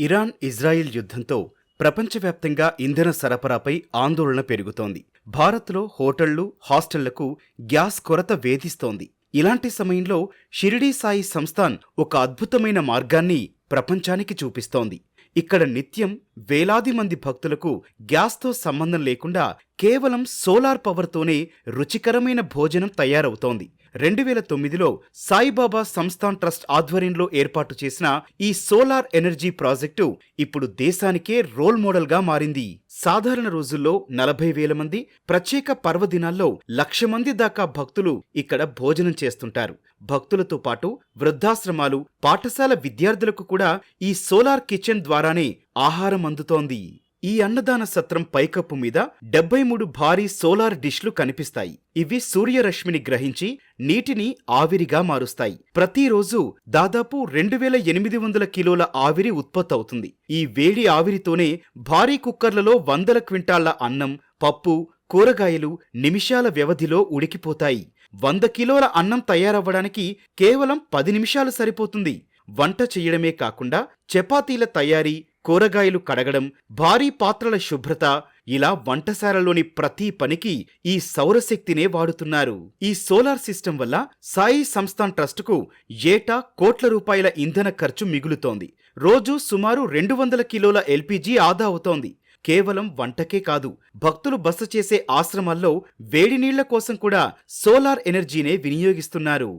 Iran Israel యుద్ధంతో ప్రపంచవ్యాప్తంగా ఇంధన సరఫరాపై ఆందోళన పెరుగుతోంది. భారత్లో హోటళ్లు, హాస్టళ్లకు గ్యాస్ కొరత వేధిస్తోంది. ఇలాంటి సమయంలో షిరిడీ సాయి సంస్థాన్ ఒక అద్భుతమైన మార్గాన్ని ప్రపంచానికి చూపిస్తోంది. ఇక్కడ నిత్యం వేలాది మంది భక్తులకు గ్యాస్తో సంబంధం లేకుండా కేవలం సోలార్ పవర్తోనే రుచికరమైన భోజనం తయారవుతోంది. 2009లో సాయిబాబా సంస్థాన్ ట్రస్ట్ ఆధ్వర్యంలో ఏర్పాటు చేసిన ఈ సోలార్ ఎనర్జీ ప్రాజెక్టు ఇప్పుడు దేశానికే రోల్ మోడల్గా మారింది. సాధారణ రోజుల్లో 40,000 మంది, ప్రత్యేక పర్వదినాల్లో 1,00,000 మంది దాకా భక్తులు ఇక్కడ భోజనం చేస్తుంటారు. భక్తులతో పాటు వృద్ధాశ్రమాలు, పాఠశాల విద్యార్థులకు కూడా ఈ సోలార్ కిచెన్ ద్వారానే ఆహారం అందుతోంది. ఈ అన్నదాన సత్రం పైకప్పు మీద 73 భారీ సోలార్ డిష్లు కనిపిస్తాయి. ఇవి సూర్యరశ్మిని గ్రహించి నీటిని ఆవిరిగా మారుస్తాయి. ప్రతిరోజు దాదాపు 2,800 కిలోల ఆవిరి ఉత్పత్తవుతుంది. ఈ వేడి ఆవిరితోనే భారీ కుక్కర్లలో 100 క్వింటాళ్ల అన్నం, పప్పు, కూరగాయలు నిమిషాల వ్యవధిలో ఉడికిపోతాయి. 100 కిలోల అన్నం తయారవ్వడానికి కేవలం 10 నిమిషాలు సరిపోతుంది. వంట చెయ్యడమే కాకుండా చపాతీల తయారీ, కూరగాయలు కడగడం, భారీ పాత్రల శుభ్రత, ఇలా వంటశాలలోని ప్రతి పనికి ఈ సౌరశక్తినే వాడుతున్నారు. ఈ సోలార్ సిస్టమ్ వల్ల సాయి సంస్థాన్ ట్రస్టుకు ఏటా కోట్ల రూపాయల ఇంధన ఖర్చు మిగులుతోంది. రోజు సుమారు 200 కిలోల ఎల్పీజీ ఆదా అవుతోంది. కేవలం వంటకే కాదు, భక్తులు బస చేసే ఆశ్రమాల్లో వేడి నీళ్ల కోసం కూడా సోలార్ ఎనర్జీనే వినియోగిస్తున్నారు.